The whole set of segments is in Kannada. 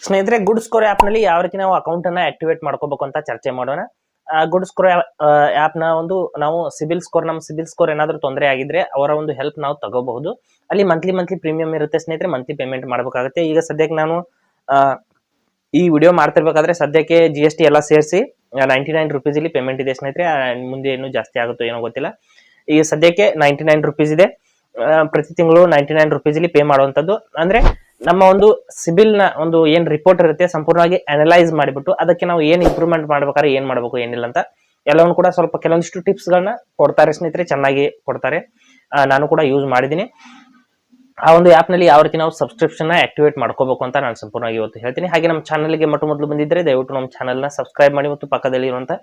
ಸ್ನೇಹಿತರೆ, ಗುಡ್ ಸ್ಕೋರ್ ಆಪ್ ನಲ್ಲಿ ಯಾವ ರೀತಿ ನಾವು ಅಕೌಂಟ್ ಅನ್ನ ಆಕ್ಟಿವೇಟ್ ಮಾಡ್ಕೋಬೇಕು ಅಂತ ಚರ್ಚೆ ಮಾಡೋಣ. ಗುಡ್ ಸ್ಕೋರ್ ಆಪ್ ನ ಒಂದು ನಾವು ನಮ್ಮ ಸಿಬಿಲ್ ಸ್ಕೋರ್ ಏನಾದರೂ ತೊಂದರೆ ಆಗಿದ್ರೆ ಅವರ ಒಂದು ಹೆಲ್ಪ್ ನಾವು ತಗೋಬಹುದು. ಅಲ್ಲಿ ಮಂತ್ಲಿ ಪ್ರೀಮಿಯಂ ಇರುತ್ತೆ ಸ್ನೇಹಿತರೆ, ಮಂತ್ಲಿ ಪೇಮೆಂಟ್ ಮಾಡಬೇಕಾಗುತ್ತೆ. ಈಗ ಸದ್ಯಕ್ಕೆ ನಾನು ಈ ವಿಡಿಯೋ ಮಾಡ್ತಿರ್ಬೇಕಾದ್ರೆ ಸದ್ಯಕ್ಕೆ GST ಎಲ್ಲ ಸೇರಿಸಿ 99 ರುಪೀಸ್ ಇಲ್ಲಿ ಪೇಮೆಂಟ್ ಇದೆ ಸ್ನೇಹಿತರೆ. ಮುಂದೆ ಏನು ಜಾಸ್ತಿ ಆಗುತ್ತೋ ಏನೋ ಗೊತ್ತಿಲ್ಲ. ಈಗ ಸದ್ಯಕ್ಕೆ 99 ರುಪೀಸ್ ಇದೆ. ಪ್ರತಿ ತಿಂಗಳು 99 ರುಪೀಸ್ ಇಲ್ಲಿ ಪೇ ಮಾಡುವಂತದ್ದು. ಅಂದ್ರೆ ನಮ್ಮ ಒಂದು ಸಿಬಿಲ್ ನ ಒಂದು ಏನ್ ರಿಪೋರ್ಟ್ ಇರುತ್ತೆ ಸಂಪೂರ್ಣವಾಗಿ ಅನಲೈಸ್ ಮಾಡಿಬಿಟ್ಟು ಅದಕ್ಕೆ ನಾವು ಏನ್ ಇಂಪ್ರೂವ್ಮೆಂಟ್ ಮಾಡ್ಬೇಕಾದ್ರೆ ಏನ್ ಮಾಡಬೇಕು ಏನಿಲ್ಲ ಅಂತ ಎಲ್ಲವನ್ನು ಕೂಡ ಸ್ವಲ್ಪ ಕೆಲವೊಂದಿಷ್ಟು ಟಿಪ್ಸ್ ಗಳನ್ನ ಕೊಡ್ತಾರೆ ಸ್ನೇಹಿತರೆ, ಚೆನ್ನಾಗಿ ಕೊಡ್ತಾರೆ. ನಾನು ಕೂಡ ಯೂಸ್ ಮಾಡಿದ್ದೀನಿ. ಆ ಒಂದು ಆಪ್ ನಲ್ಲಿ ಯಾವ ರೀತಿ ನಾವು ಸಬ್ಸ್ಕ್ರಿಪ್ಷನ್ ಆಕ್ಟಿವೇಟ್ ಮಾಡ್ಕೋಬೇಕು ಅಂತ ನಾನು ಸಂಪೂರ್ಣವಾಗಿ ಇವತ್ತು ಹೇಳ್ತೀನಿ. ಹಾಗೆ ನಮ್ಮ ಚಾನಲ್ಗೆ ಮೊದಲು ಬಂದಿದ್ದರೆ ದಯವಿಟ್ಟು ನಮ್ಮ ಚಾನಲ್ ನ ಸಬ್ಸ್ಕ್ರೈಬ್ ಮಾಡಿ ಮತ್ತು ಪಕ್ಕದಲ್ಲಿ ಇರುವಂತಹ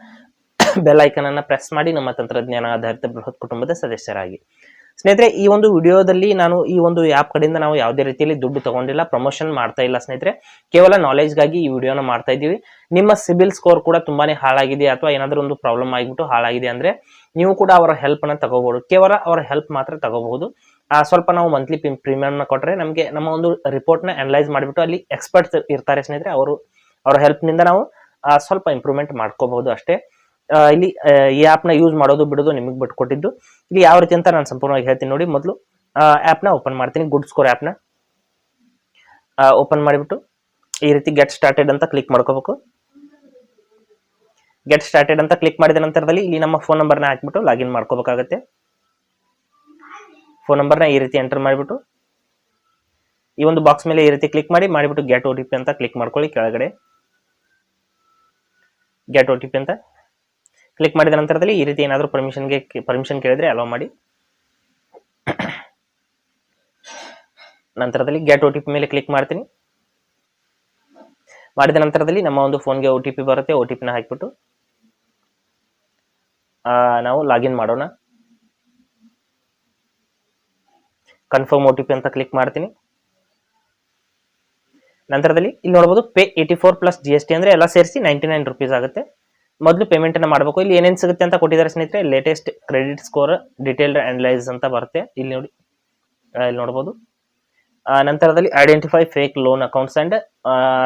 ಬೆಲ್ ಐಕನ್ ಅನ್ನ ಪ್ರೆಸ್ ಮಾಡಿ ನಮ್ಮ ತಂತ್ರಜ್ಞಾನ ಆಧಾರಿತ ಬೃಹತ್ ಕುಟುಂಬದ ಸದಸ್ಯರಾಗಿ. ಸ್ನೇಹಿತರೆ, ಈ ಒಂದು ವಿಡಿಯೋದಲ್ಲಿ ನಾನು ಈ ಒಂದು ಆಪ್ ಕಡೆಯಿಂದ ನಾವು ಯಾವುದೇ ರೀತಿಯಲ್ಲಿ ದುಡ್ಡು ತಗೊಂಡಿಲ್ಲ, ಪ್ರಮೋಷನ್ ಮಾಡ್ತಾ ಇಲ್ಲ ಸ್ನೇಹಿತರೆ. ಕೇವಲ ನಾಲೆಜ್ ಗಾಗಿ ಈ ವಿಡಿಯೋನ ಮಾಡ್ತಾ ಇದ್ದೀವಿ. ನಿಮ್ಮ ಸಿಬಿಲ್ ಸ್ಕೋರ್ ಕೂಡ ತುಂಬಾನೇ ಹಾಳಾಗಿದೆ ಅಥವಾ ಏನಾದರೂ ಒಂದು ಪ್ರಾಬ್ಲಮ್ ಆಗಿಬಿಟ್ಟು ಹಾಳಾಗಿದೆ ಅಂದ್ರೆ ನೀವು ಕೂಡ ಅವರ ಹೆಲ್ಪ್ ಅನ್ನ ತಗೋಬಹುದು. ಕೇವಲ ಅವರ ಹೆಲ್ಪ್ ಮಾತ್ರ ತಗೋಬಹುದು. ಸ್ವಲ್ಪ ನಾವು ಮಂತ್ಲಿ ಪ್ರೀಮಿಯಂ ನ ಕೊಟ್ರೆ ನಮಗೆ ನಮ್ಮ ಒಂದು ರಿಪೋರ್ಟ್ ನ ಅನಲೈಸ್ ಮಾಡಿಬಿಟ್ಟು ಅಲ್ಲಿ ಎಕ್ಸ್ಪರ್ಟ್ಸ್ ಇರ್ತಾರೆ ಸ್ನೇಹಿತರೆ, ಅವರ ಹೆಲ್ಪ್ ನಿಂದ ನಾವು ಸ್ವಲ್ಪ ಇಂಪ್ರೂವ್ಮೆಂಟ್ ಮಾಡ್ಕೋಬಹುದು ಅಷ್ಟೇ. ಇಲ್ಲಿ ಈ ಆಪ್ ನ ಯೂಸ್ ಮಾಡೋದು ಬಿಡೋದು ನಿಮಗೆ ಬಿಟ್ಕೊಟ್ಟಿದ್ದು. ಇಲ್ಲಿ ಯಾವ ರೀತಿ ಅಂತ ನಾನು ಸಂಪೂರ್ಣವಾಗಿ ಹೇಳ್ತೀನಿ ನೋಡಿ. ಮೊದಲು ಆಪ್ ನ ಓಪನ್ ಮಾಡ್ತೀನಿ. ಗುಡ್ ಸ್ಕೋರ್ ಆಪ್ ನ ಓಪನ್ ಮಾಡಿಬಿಟ್ಟು ಈ ರೀತಿ ಗೆಟ್ ಸ್ಟಾರ್ಟೆಡ್ ಅಂತ ಕ್ಲಿಕ್ ಮಾಡ್ಕೋಬೇಕು. ಗೆಟ್ ಸ್ಟಾರ್ಟೆಡ್ ಅಂತ ಕ್ಲಿಕ್ ಮಾಡಿದ ನಂತರದಲ್ಲಿ ಇಲ್ಲಿ ನಮ್ಮ ಫೋನ್ ನಂಬರ್ ನ ಹಾಕ್ಬಿಟ್ಟು ಲಾಗಿನ್ ಮಾಡ್ಕೋಬೇಕಾಗುತ್ತೆ. ಫೋನ್ ನಂಬರ್ ನ ಈ ರೀತಿ ಎಂಟರ್ ಮಾಡಿಬಿಟ್ಟು ಈ ಒಂದು ಬಾಕ್ಸ್ ಮೇಲೆ ಈ ರೀತಿ ಕ್ಲಿಕ್ ಮಾಡಿಬಿಟ್ಟು ಗೆಟ್ OTP ಅಂತ ಕ್ಲಿಕ್ ಮಾಡ್ಕೊಳ್ಳಿ. ಕೆಳಗಡೆ ಗೆಟ್ OTP ಅಂತ ಕ್ಲಿಕ್ ಮಾಡಿದ ನಂತರದಲ್ಲಿ ಈ ರೀತಿ ಏನಾದರೂ ಪರ್ಮಿಷನ್ ಕೇಳಿದ್ರೆ ಅಲೋ ಮಾಡಿ. ನಂತರದಲ್ಲಿ ಗೆಟ್ OTP ಮೇಲೆ ಕ್ಲಿಕ್ ಮಾಡ್ತೀನಿ. ಮಾಡಿದ ನಂತರದಲ್ಲಿ ನಮ್ಮ ಒಂದು ಫೋನ್ಗೆ OTP ಬರುತ್ತೆ. OTP ನ ಹಾಕಿಬಿಟ್ಟು ನಾವು ಲಾಗಿನ್ ಮಾಡೋಣ. ಕನ್ಫರ್ಮ್ OTP ಅಂತ ಕ್ಲಿಕ್ ಮಾಡ್ತೀನಿ. ನಂತರದಲ್ಲಿ ಇಲ್ಲಿ ನೋಡಬಹುದು ಪೇ 84 ಪ್ಲಸ್ GST ಅಂದ್ರೆ ಎಲ್ಲ ಸೇರಿಸಿ 99 ರುಪೀಸ್ ಆಗುತ್ತೆ. ಮೊದಲು ಪೇಮೆಂಟ್ ಅನ್ನ ಮಾಡಬೇಕು. ಇಲ್ಲಿ ಏನೇನು ಸಿಗುತ್ತೆ ಅಂತ ಕೊಟ್ಟಿದ್ದಾರೆ ಸ್ನೇಹಿತರೆ. Latest credit score, detailed analyse ಅಂತ ಬರುತ್ತೆ. ಇಲ್ಲಿ ನೋಡಿ, ಇಲ್ಲಿ ನೋಡಬಹುದು. ನಂತರದಲ್ಲಿ identify fake loan accounts and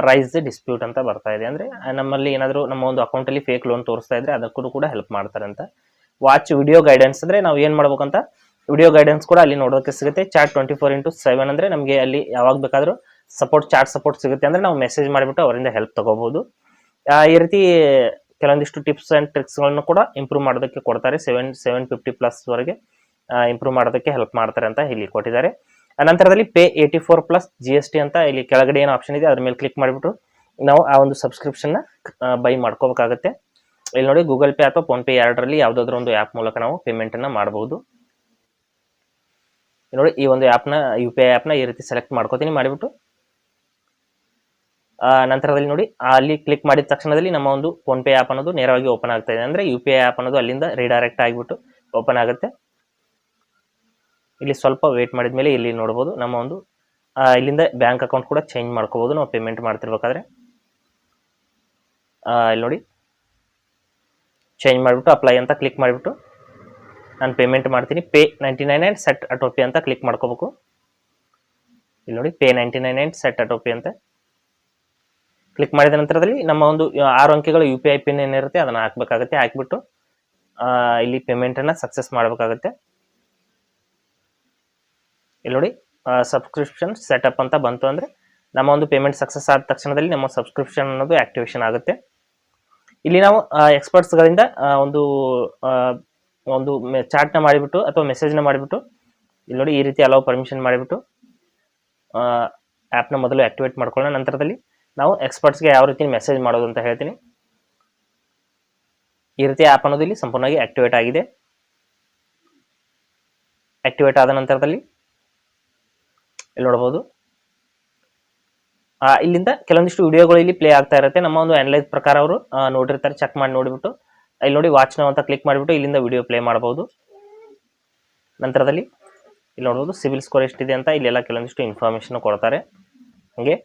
raise the dispute ಅಂತ ಬರ್ತಾ ಇದೆ. ಅಂದ್ರೆ ನಮ್ಮಲ್ಲಿ ಏನಾದರೂ ನಮ್ಮ ಒಂದು ಅಕೌಂಟ್ ಅಲ್ಲಿ ಫೇಕ್ ಲೋನ್ ತೋರಿಸ್ತಾ ಇದ್ರೆ ಅದಕ್ಕೂ ಕೂಡ ಹೆಲ್ಪ್ ಮಾಡ್ತಾರೆ ಅಂತ. ವಾಚ್ ವಿಡಿಯೋ ಗೈಡೆನ್ಸ್ ಅಂದ್ರೆ ನಾವು ಏನ್ ಮಾಡ್ಬೇಕಂತ ವಿಡಿಯೋ ಗೈಡೆನ್ಸ್ ಕೂಡ ಅಲ್ಲಿ ನೋಡೋದಕ್ಕೆ ಸಿಗುತ್ತೆ. ಚಾಟ್ 24x7 ಅಂದ್ರೆ ನಮಗೆ ಅಲ್ಲಿ ಯಾವಾಗ ಬೇಕಾದ್ರೂ ಚಾಟ್ ಸಪೋರ್ಟ್ ಸಿಗುತ್ತೆ. ಅಂದ್ರೆ ನಾವು ಮೆಸೇಜ್ ಮಾಡಿಬಿಟ್ಟು ಅವರಿಂದ ಹೆಲ್ಪ್ ತಗೋಬಹುದು. ಈ ರೀತಿ ಕೆಲವೊಂದಿಷ್ಟು ಟಿಪ್ಸ್ ಅಂಡ್ ಟ್ರಿಕ್ಸ್ ಗಳನ್ನು ಕೂಡ ಇಂಪ್ರೂವ್ ಮಾಡೋದಕ್ಕೆ ಕೊಡ್ತಾರೆ. 750 ಪ್ಲಸ್ ವರೆಗೆ ಇಂಪ್ರೂವ್ ಮಾಡೋದಕ್ಕೆ ಹೆಲ್ಪ್ ಮಾಡ್ತಾರೆ ಅಂತ ಇಲ್ಲಿ ಕೊಟ್ಟಿದ್ದಾರೆ. ನಂತರದಲ್ಲಿ ಪೇ 84 ಪ್ಲಸ್ GST ಅಂತ ಇಲ್ಲಿ ಕೆಳಗಡೆ ಏನು ಆಪ್ಷನ್ ಇದೆ ಅದ್ರ ಮೇಲೆ ಕ್ಲಿಕ್ ಮಾಡಿಬಿಟ್ಟು ನಾವು ಆ ಒಂದು ಸಬ್ಸ್ಕ್ರಿಪ್ಷನ್ ನ ಬೈ ಮಾಡ್ಕೋಬೇಕಾಗುತ್ತೆ. ಇಲ್ಲಿ ನೋಡಿ, ಗೂಗಲ್ ಪೇ ಅಥವಾ ಫೋನ್ ಪೇ ಎರಡರಲ್ಲಿ ಯಾವ್ದಾದ್ರು ಒಂದು ಆಪ್ ಮೂಲಕ ನಾವು ಪೇಮೆಂಟ್ ಅನ್ನ ಮಾಡಬಹುದು. ನೋಡಿ, ಈ ಒಂದು ಆಪ್ ನ UPI ಆಪ್ ನ ಈ ರೀತಿ ಸೆಲೆಕ್ಟ್ ಮಾಡ್ಕೋತೀನಿ. ಮಾಡಿಬಿಟ್ಟು ನಂತರದಲ್ಲಿ ನೋಡಿ, ಅಲ್ಲಿ ಕ್ಲಿಕ್ ಮಾಡಿದ ತಕ್ಷಣದಲ್ಲಿ ನಮ್ಮ ಒಂದು ಫೋನ್ ಪೇ ಆಪ್ ಅನ್ನೋದು ನೇರವಾಗಿ ಓಪನ್ ಆಗ್ತಾ ಇದೆ. ಅಂದ್ರೆ UPI ಆಪ್ ಅನ್ನೋದು ಅಲ್ಲಿಂದ ರಿಡೈರೆಕ್ಟ್ ಆಗಿಬಿಟ್ಟು ಓಪನ್ ಆಗುತ್ತೆ. ಇಲ್ಲಿ ಸ್ವಲ್ಪ ವೇಟ್ ಮಾಡಿದ್ಮೇಲೆ ಇಲ್ಲಿ ನೋಡಬಹುದು ನಮ್ಮ ಒಂದು ಇಲ್ಲಿಂದ ಬ್ಯಾಂಕ್ ಅಕೌಂಟ್ ಕೂಡ ಚೇಂಜ್ ಮಾಡ್ಕೋಬಹುದು ನಾವು ಪೇಮೆಂಟ್ ಮಾಡ್ತಿರ್ಬೇಕಾದ್ರೆ. ಇಲ್ಲಿ ನೋಡಿ, ಚೇಂಜ್ ಮಾಡಿಬಿಟ್ಟು ಅಪ್ಲೈ ಅಂತ ಕ್ಲಿಕ್ ಮಾಡಿಬಿಟ್ಟು ನಾನು ಪೇಮೆಂಟ್ ಮಾಡ್ತೀನಿ. ಪೇ 99 ಅಂಡ್ ಸೆಟ್ ಅಟೋಪಿ ಅಂತ ಕ್ಲಿಕ್ ಮಾಡ್ಕೋಬೇಕು. ಇಲ್ಲಿ ನೋಡಿ, ಪೇ 99 ಅಂಡ್ ಸೆಟ್ ಅಟೋಪಿ ಅಂತ ಕ್ಲಿಕ್ ಮಾಡಿದ ನಂತರದಲ್ಲಿ ನಮ್ಮ ಒಂದು 6 ಅಂಕೆಗಳು UPI ಪಿನ್ ಏನಿರುತ್ತೆ ಅದನ್ನ ಹಾಕ್ಬೇಕಾಗುತ್ತೆ. ಹಾಕಿಬಿಟ್ಟು ಇಲ್ಲಿ ಪೇಮೆಂಟ್ ಅನ್ನ ಸಕ್ಸಸ್ ಮಾಡಬೇಕಾಗುತ್ತೆ. ಇಲ್ಲಿ ನೋಡಿ, ಸಬ್ಸ್ಕ್ರಿಪ್ಷನ್ ಸೆಟಪ್ ಅಂತ ಬಂತು ಅಂದ್ರೆ ನಮ್ಮ ಒಂದು ಪೇಮೆಂಟ್ ಸಕ್ಸಸ್ ಆದ ತಕ್ಷಣದಲ್ಲಿ ನಮ್ಮ ಸಬ್ಸ್ಕ್ರಿಪ್ಷನ್ ಅನ್ನೋದು ಆಕ್ಟಿವೇಶನ್ ಆಗುತ್ತೆ. ಇಲ್ಲಿ ನಾವು ಎಕ್ಸ್ಪರ್ಟ್ಸ್ ಗಳಿಂದ ಒಂದು ಚಾಟ್ ನ ಮಾಡಿಬಿಟ್ಟು ಅಥವಾ ಮೆಸೇಜ್ ನ ಮಾಡಿಬಿಟ್ಟು ಇಲ್ಲಿ ನೋಡಿ ಈ ರೀತಿ ಅಲೋ ಪರ್ಮಿಷನ್ ಮಾಡಿಬಿಟ್ಟು ಆಪ್ ನ ಮೊದಲು ಆಕ್ಟಿವೇಟ್ ಮಾಡ್ಕೊಳ್ಳೋಣ. ನಂತರದಲ್ಲಿ ನಾವು ಎಕ್ಸ್ಪರ್ಟ್ಸ್ ಗೆ ಯಾವ ರೀತಿ ಮೆಸೇಜ್ ಮಾಡೋದು ಅಂತ ಹೇಳ್ತೀನಿ. ಈ ರೀತಿ ಆಪ್ ಅನ್ನೋದು ಇಲ್ಲಿ ಸಂಪೂರ್ಣವಾಗಿ ಆಕ್ಟಿವೇಟ್ ಆಗಿದೆ. ಆಕ್ಟಿವೇಟ್ ಆದ ನಂತರದಲ್ಲಿ ಇಲ್ಲಿ ನೋಡಬಹುದು ಇಲ್ಲಿಂದ ಕೆಲವೊಂದಿಷ್ಟು ವಿಡಿಯೋಗಳು ಇಲ್ಲಿ ಪ್ಲೇ ಆಗ್ತಾ ಇರುತ್ತೆ. ನಮ್ಮ ಒಂದು ಅನಲೈಸ್ ಪ್ರಕಾರ ಅವರು ನೋಡಿರ್ತಾರೆ, ಚೆಕ್ ಮಾಡಿ ನೋಡಿಬಿಟ್ಟು ಇಲ್ಲಿ ನೋಡಿ ವಾಚ್ ನೌ ಅಂತ ಕ್ಲಿಕ್ ಮಾಡಿಬಿಟ್ಟು ಇಲ್ಲಿಂದ ವಿಡಿಯೋ ಪ್ಲೇ ಮಾಡಬಹುದು. ನಂತರದಲ್ಲಿ ಇಲ್ಲಿ ನೋಡಬಹುದು ಸಿವಿಲ್ ಸ್ಕೋರ್ ಎಷ್ಟಿದೆ ಅಂತ ಇಲ್ಲೆಲ್ಲ ಕೆಲವೊಂದಿಷ್ಟು ಇನ್ಫಾರ್ಮೇಶನ್ ಕೊಡ್ತಾರೆ. ಹಂಗೆ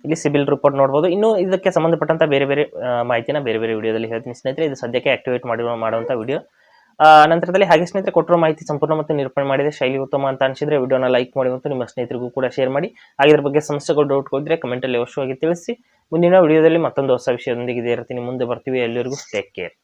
ಇಲ್ಲಿ ಸಿಬಿಲ್ ರಿಪೋರ್ಟ್ ನೋಡಬಹುದು. ಇನ್ನು ಇದಕ್ಕೆ ಸಂಬಂಧಪಟ್ಟಂತ ಬೇರೆ ಬೇರೆ ಮಾಹಿತಿನ ಬೇರೆ ಬೇರೆ ವಿಡಿಯೋದಲ್ಲಿ ಹೇಳ್ತೀನಿ ಸ್ನೇಹಿತರೆ. ಇದು ಸದ್ಯಕ್ಕೆ ಆಕ್ಟಿವೇಟ್ ಮಾಡುವಂತ ವಿಡಿಯೋ. ನಂತರದಲ್ಲಿ ಹಾಗೆ ಸ್ನೇಹಿತರೆ ಕೊಟ್ಟಿರೋ ಮಾಹಿತಿ ಸಂಪೂರ್ಣ ಮತ್ತು ನಿರೂಪಣೆ ಮಾಡಿದೆ, ಶೈಲಿ ಉತ್ತಮ ಅಂತ ಅನಿಸಿದ್ರೆ ವಿಡಿಯೋನ ಲೈಕ್ ಮಾಡಿ ಮತ್ತು ನಿಮ್ಮ ಸ್ನೇಹಿತರಿಗೂ ಕೂಡ ಶೇರ್ ಮಾಡಿ. ಹಾಗೆ ಇದ್ರ ಬಗ್ಗೆ ಸಮಸ್ಯೆಗಳು ಡೌಟ್ ಇದ್ರೆ ಕಮೆಂಟ್ ಅಲ್ಲಿ ಅವಶ್ಯವಾಗಿ ತಿಳಿಸಿ. ಮುಂದಿನ ವಿಡಿಯೋದಲ್ಲಿ ಮತ್ತೊಂದು ಹೊಸ ವಿಷಯದೊಂದಿಗೆ ಇದೇ ಇರ್ತೀನಿ, ಮುಂದೆ ಬರ್ತೀವಿ. ಎಲ್ಲರಿಗೂ ಟೇಕ್ ಕೇರ್.